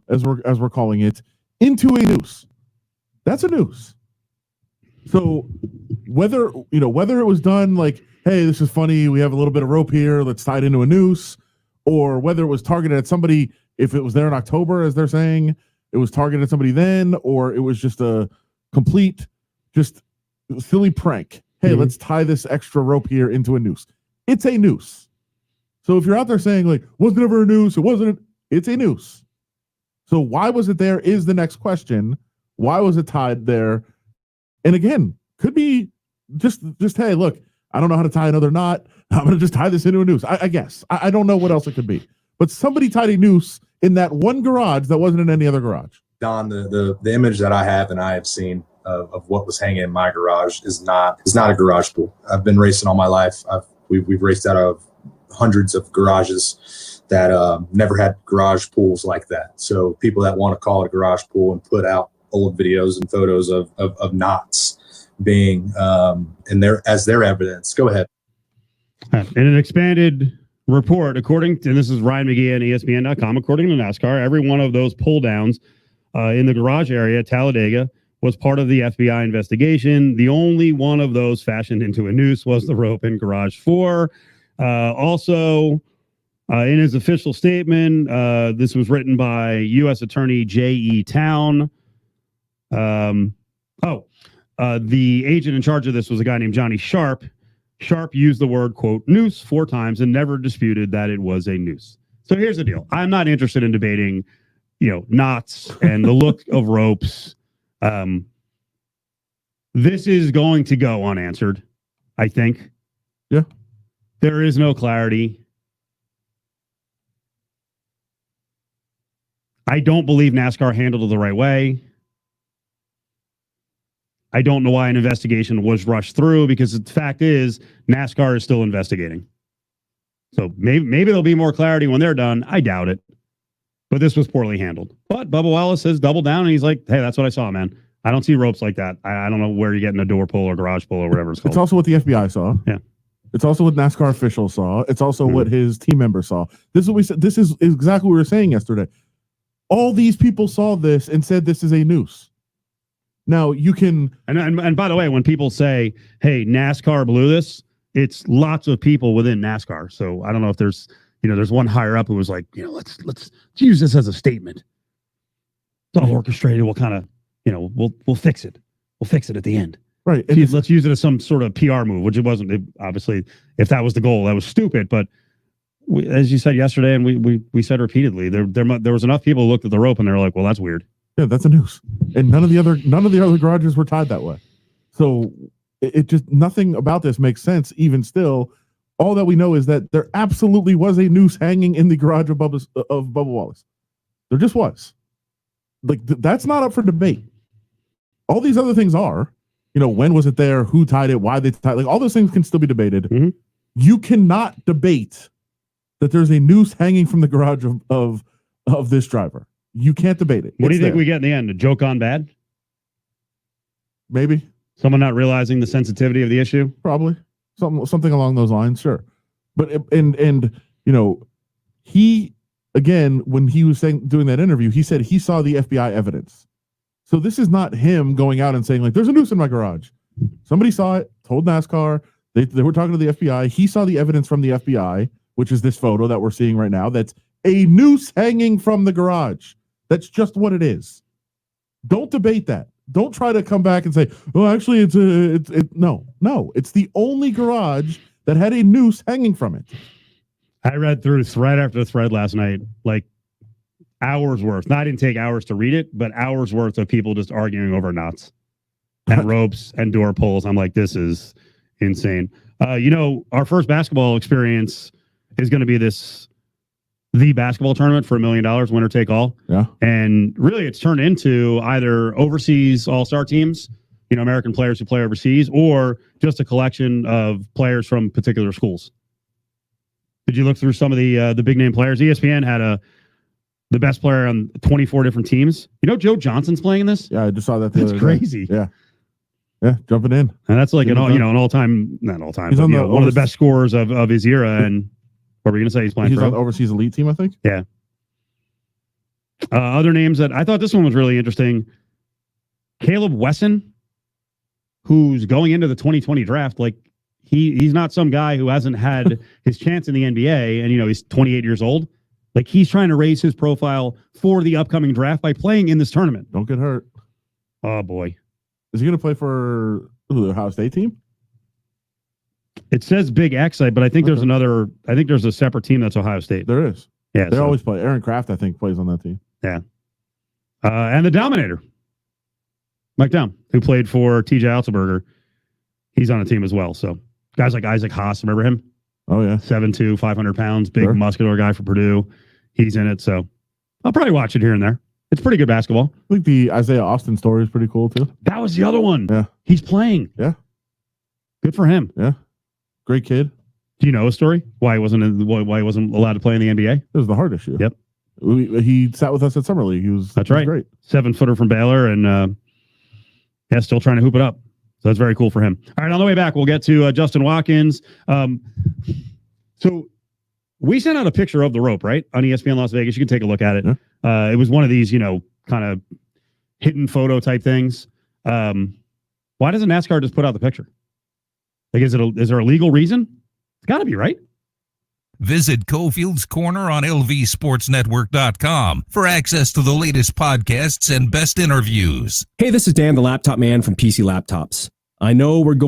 as we're calling it, into a noose. That's a noose. So whether it was done like, hey, this is funny, we have a little bit of rope here, let's tie it into a noose, or whether it was targeted at somebody, if it was there in October, as they're saying, it was targeted at somebody then, or it was just a complete, just silly prank. Hey, let's tie this extra rope here into a noose. It's a noose. So if you're out there saying like, wasn't ever a noose, it wasn't, it's a noose. So why was it there is the next question. Why was it tied there? And again, could be just hey, look, I don't know how to tie another knot. I'm going to just tie this into a noose. I guess. I don't know what else it could be. But somebody tied a noose in that one garage that wasn't in any other garage. Don, the image that I have and I have seen of what was hanging in my garage is not a garage pool. I've been racing all my life. We've raced out of hundreds of garages that never had garage pools like that. So people that want to call it a garage pool and put out old videos and photos of knots being in there as their evidence. Go ahead. In an expanded report, according to, and this is Ryan McGee and ESPN.com, according to NASCAR, every one of those pull downs in the garage area at Talladega was part of the FBI investigation. The only one of those fashioned into a noose was the rope in Garage 4. Also, in his official statement, this was written by U.S. Attorney J.E. Town. The agent in charge of this was a guy named Johnny Sharp. Sharp used the word, quote, noose 4 times and never disputed that it was a noose. So here's the deal. I'm not interested in debating, knots and the look of ropes. This is going to go unanswered, I think. Yeah. There is no clarity. I don't believe NASCAR handled it the right way. I don't know why an investigation was rushed through, because the fact is NASCAR is still investigating. So maybe there'll be more clarity when they're done. I doubt it. But this was poorly handled. But Bubba Wallace says double down, and he's like, hey, that's what I saw, man. I don't see ropes like that. I don't know where you're getting a door pull or garage pull or whatever it's called. It's also what the FBI saw. Yeah. It's also what NASCAR officials saw. It's also what his team members saw. This is what we said. This is exactly what we were saying yesterday. All these people saw this and said this is a noose. Now you can, and by the way, when people say, "Hey, NASCAR blew this," it's lots of people within NASCAR. So I don't know if there's one higher up who was like, let's use this as a statement. It's all orchestrated. We'll kind of, we'll fix it. We'll fix it at the end. Right. Let's use it as some sort of PR move, which it wasn't. Obviously, if that was the goal, that was stupid. But as you said yesterday, and we said repeatedly, there was enough people who looked at the rope and they were like, "Well, that's weird." Yeah, that's a noose. And none of the other garages were tied that way. So it just, nothing about this makes sense. Even still, all that we know is that there absolutely was a noose hanging in the garage of Bubba Wallace. There just was. Like that's not up for debate. All these other things are. When was it there? Who tied it? Why they tied? Like all those things can still be debated. Mm-hmm. You cannot debate that there's a noose hanging from the garage of this driver. You can't debate it. What do you think we get in the end? A joke gone bad? Maybe. Someone not realizing the sensitivity of the issue? Probably. Something along those lines, sure. But he, again, when he was doing that interview, he said he saw the FBI evidence. So this is not him going out and saying, like, there's a noose in my garage. Somebody saw it, told NASCAR. They were talking to the FBI. He saw the evidence from the FBI, which is this photo that we're seeing right now. That's a noose hanging from the garage. That's just what it is. Don't debate that. Don't try to come back and say, "Oh, actually, no. It's the only garage that had a noose hanging from it." I read through thread after thread last night, like hours worth. Now, I didn't take hours to read it, but hours worth of people just arguing over knots and ropes and door pulls. I'm like, this is insane. Our first basketball experience is going to be the basketball tournament for $1 million, winner take all. Yeah. And really it's turned into either overseas all-star teams, American players who play overseas, or just a collection of players from particular schools. Did you look through some of the big name players? ESPN had the best player on 24 different teams. Joe Johnson's playing in this? Yeah, I just saw that. That's crazy. Day. Yeah, jumping in. And that's like an all-time, not all-time, but one of the best scorers of his era. And what were you going to say? He's playing on the overseas elite team, I think. Yeah. Other names that I thought this one was really interesting. Caleb Wesson, who's going into the 2020 draft. Like he's not some guy who hasn't had his chance in the NBA, and he's 28 years old. Like he's trying to raise his profile for the upcoming draft by playing in this tournament. Don't get hurt. Oh boy, is he going to play for the Ohio State team? It says Big X, but I think there's another. I think there's a separate team that's Ohio State. There is. Yeah, they always play. Aaron Kraft, I think, plays on that team. Yeah, and the Dominator, Mike Down, who played for TJ Altenberger, he's on a team as well. So guys like Isaac Haas, remember him? Oh yeah, 7'2", 500 pounds, big muscular guy for Purdue. He's in it, so I'll probably watch it here and there. It's pretty good basketball. I think the Isaiah Austin story is pretty cool too. That was the other one. Yeah, he's playing. Yeah, good for him. Yeah, great kid. Do you know a story? Why he wasn't allowed to play in the NBA? It was the heart issue. Yep. He sat with us at Summer League. That's right. Great. 7-footer from Baylor, and still trying to hoop it up. So that's very cool for him. All right, on the way back, we'll get to Justin Watkins. So we sent out a picture of the rope, right, on ESPN Las Vegas. You can take a look at it. Yeah. It was one of these, kind of hidden photo type things. Why doesn't NASCAR just put out the picture? Like, is there a legal reason? It's got to be, right? Visit Cofield's Corner on lvsportsnetwork.com for access to the latest podcasts and best interviews. Hey, this is Dan, the laptop man from PC Laptops. I know we're going